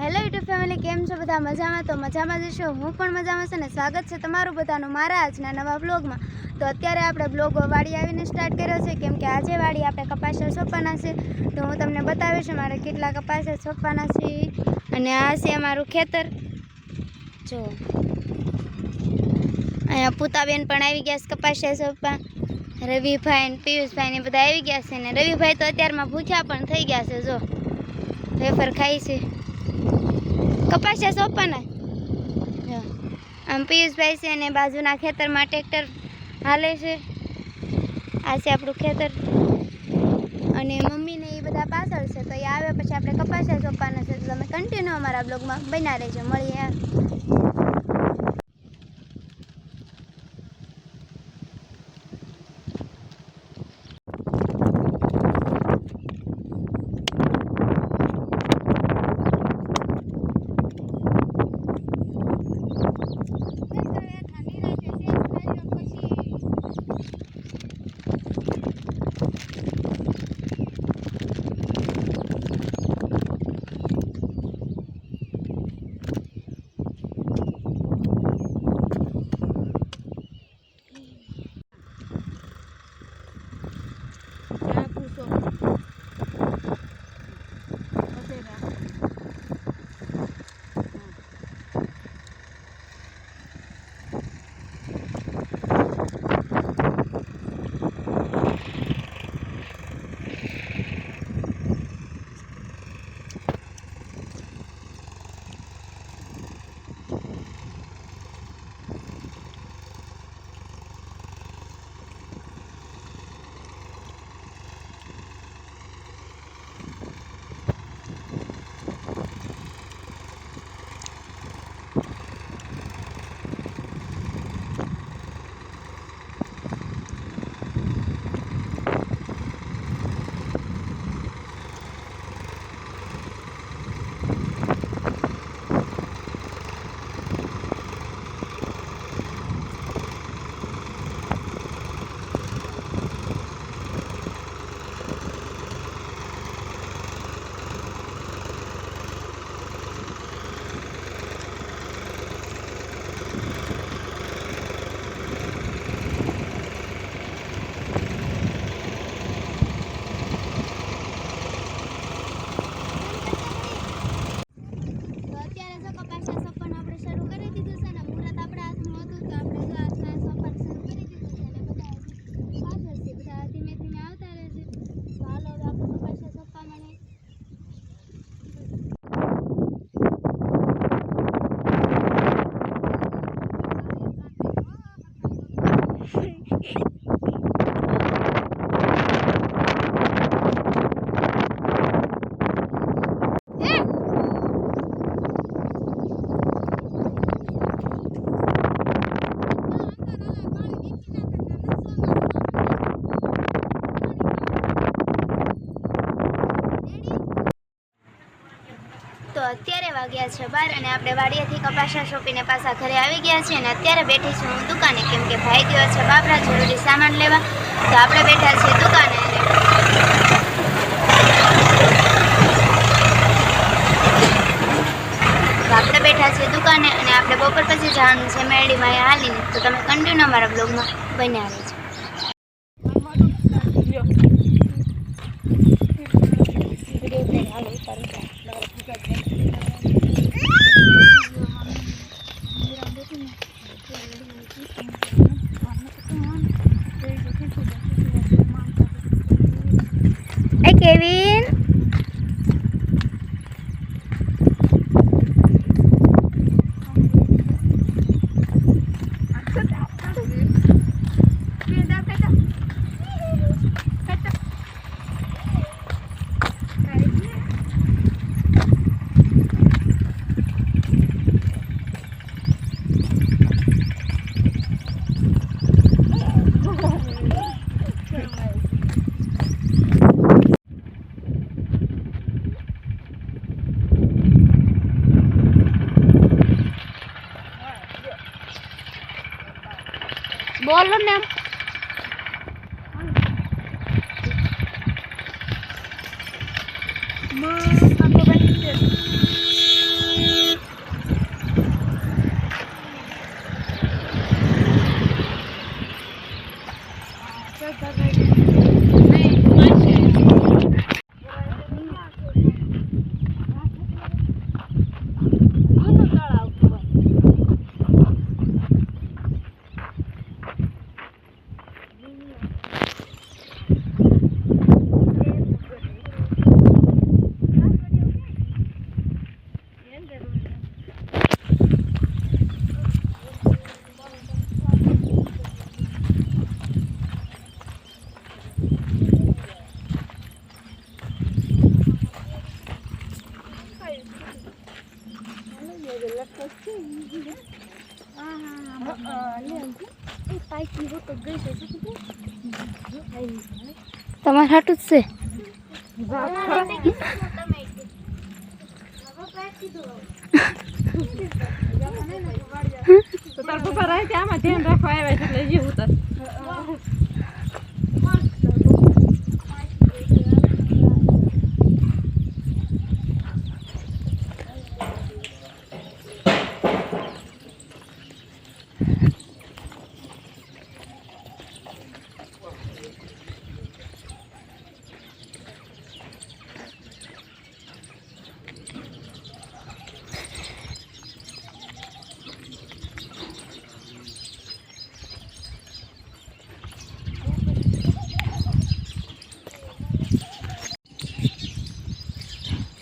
Hello YouTube family, કેમ છો બધા? મજામાં? તો મજામાં જ છો. હું પણ મજામાં છું ને સ્વાગત છે તમારું બધાનું મારા આજના નવા બ્લોગમાં. તો અત્યારે આપણે બ્લોગ વાડી આવીને સ્ટાર્ટ કર્યો છે, કેમ કે આજે વાડી આપણે કપાસિયા સોંપવાના છે. તો હું તમને બતાવીશ મારે કેટલા કપાસિયા સોંપવાના છે. અને આ છે અમારું ખેતર. જો અહીંયા પૂતાબેન પણ આવી ગયા છે કપાસિયા સોંપવા. રવિભાઈ ને પિયુષભાઈ ને બધા આવી ગયા છે. ને રવિભાઈ તો અત્યારમાં ભૂખ્યા પણ થઈ ગયા છે. જો વેફર ખાઈ છે. કપાસિયા સોંપવાના. આમ પિયુષભાઈ છે અને બાજુના ખેતરમાં ટ્રેક્ટર હાલે છે. આ છે આપણું ખેતર અને મમ્મીને એ બધા પાછળ છે. તો એ આવે પછી આપણે કપાસિયા સોંપવાના છે. તો તમે કન્ટિન્યુ અમારા બ્લોગમાં બન્યા રહેજો. મળીએ. તો અત્યારે વાગ્યા છે 12 અને આપણે વાડિયાથી કપાસિયા સોંપીને પાછા ઘરે આવી ગયા છીએ. અને અત્યારે બેઠી છું હું દુકાને, કેમ કે ભાઈ ગયો છે બાબરા જરૂરી સામાન લેવા. તો આપણે બેઠા છીએ દુકાને. આપણે બેઠા છીએ દુકાને અને આપણે બપોર પછી જવાનું છે મેરડીમાં હાલીને. તો તમે કન્ટિન્યુ અમારા બ્લોગમાં બન્યા રહેજો. Kevin, બોલો ને. Mengapa banjir? તમારે હાટું જ છે. તો તાર પપ્પા રહે આમાં ધ્યાન રાખવા આવ્યા છે એટલે જીવું તાર.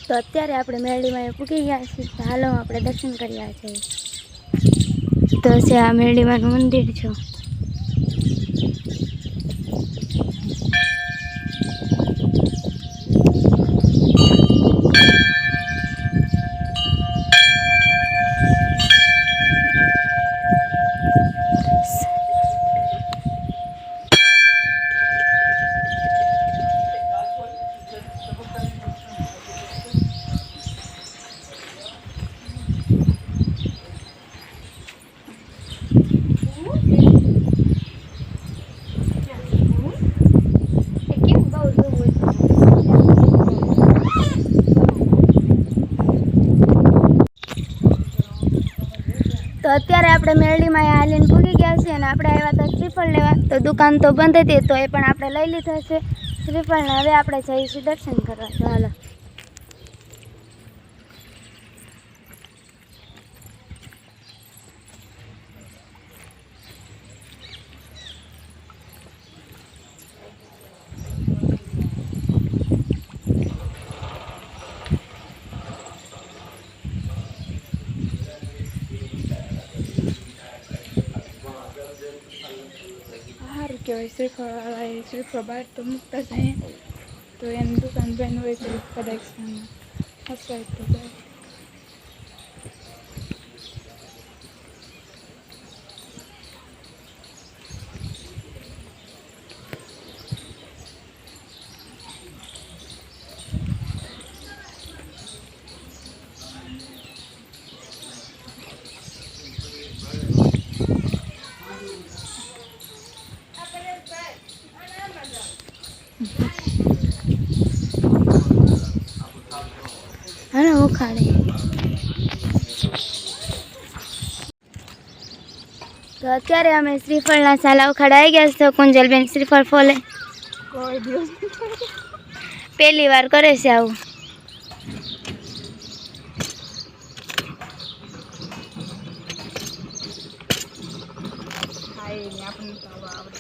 તો અત્યારે આપણે મેરડીમાં પૂકી ગયા છીએ. તો હાલો આપણે દર્શન કર્યા છે. તો છે આ મેરડીમાનું મંદિર છે. તો અત્યારે આપણે મેરડીમાં હાલીને પૂગી ગયા છીએ અને આપણે આવ્યા હતા શ્રીફળ લેવા. તો દુકાન તો બંધ હતી, તો એ પણ આપણે લઈ લીધા છે શ્રીફળને. હવે આપણે જઈશું દર્શન કરવા. તો હાલો. સારું કહેવાય શ્રીફળવાળા એ શ્રીફળ બહાર તો મૂકતા જાય, તો એની દુકાન બંધ હોય તો કદાચ હસવાય તો જાય. હા ને ઉખાડે. તો અત્યારે અમે શ્રીફળના સાલા ઉખાડા આવી ગયા છે. તો કુંજલબેન શ્રીફળ ફોલે કોઈ દિવસ પહેલી વાર કરે છે આવું. આપણને તો આવડે.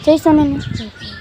જય સ્વામિનારાયણ.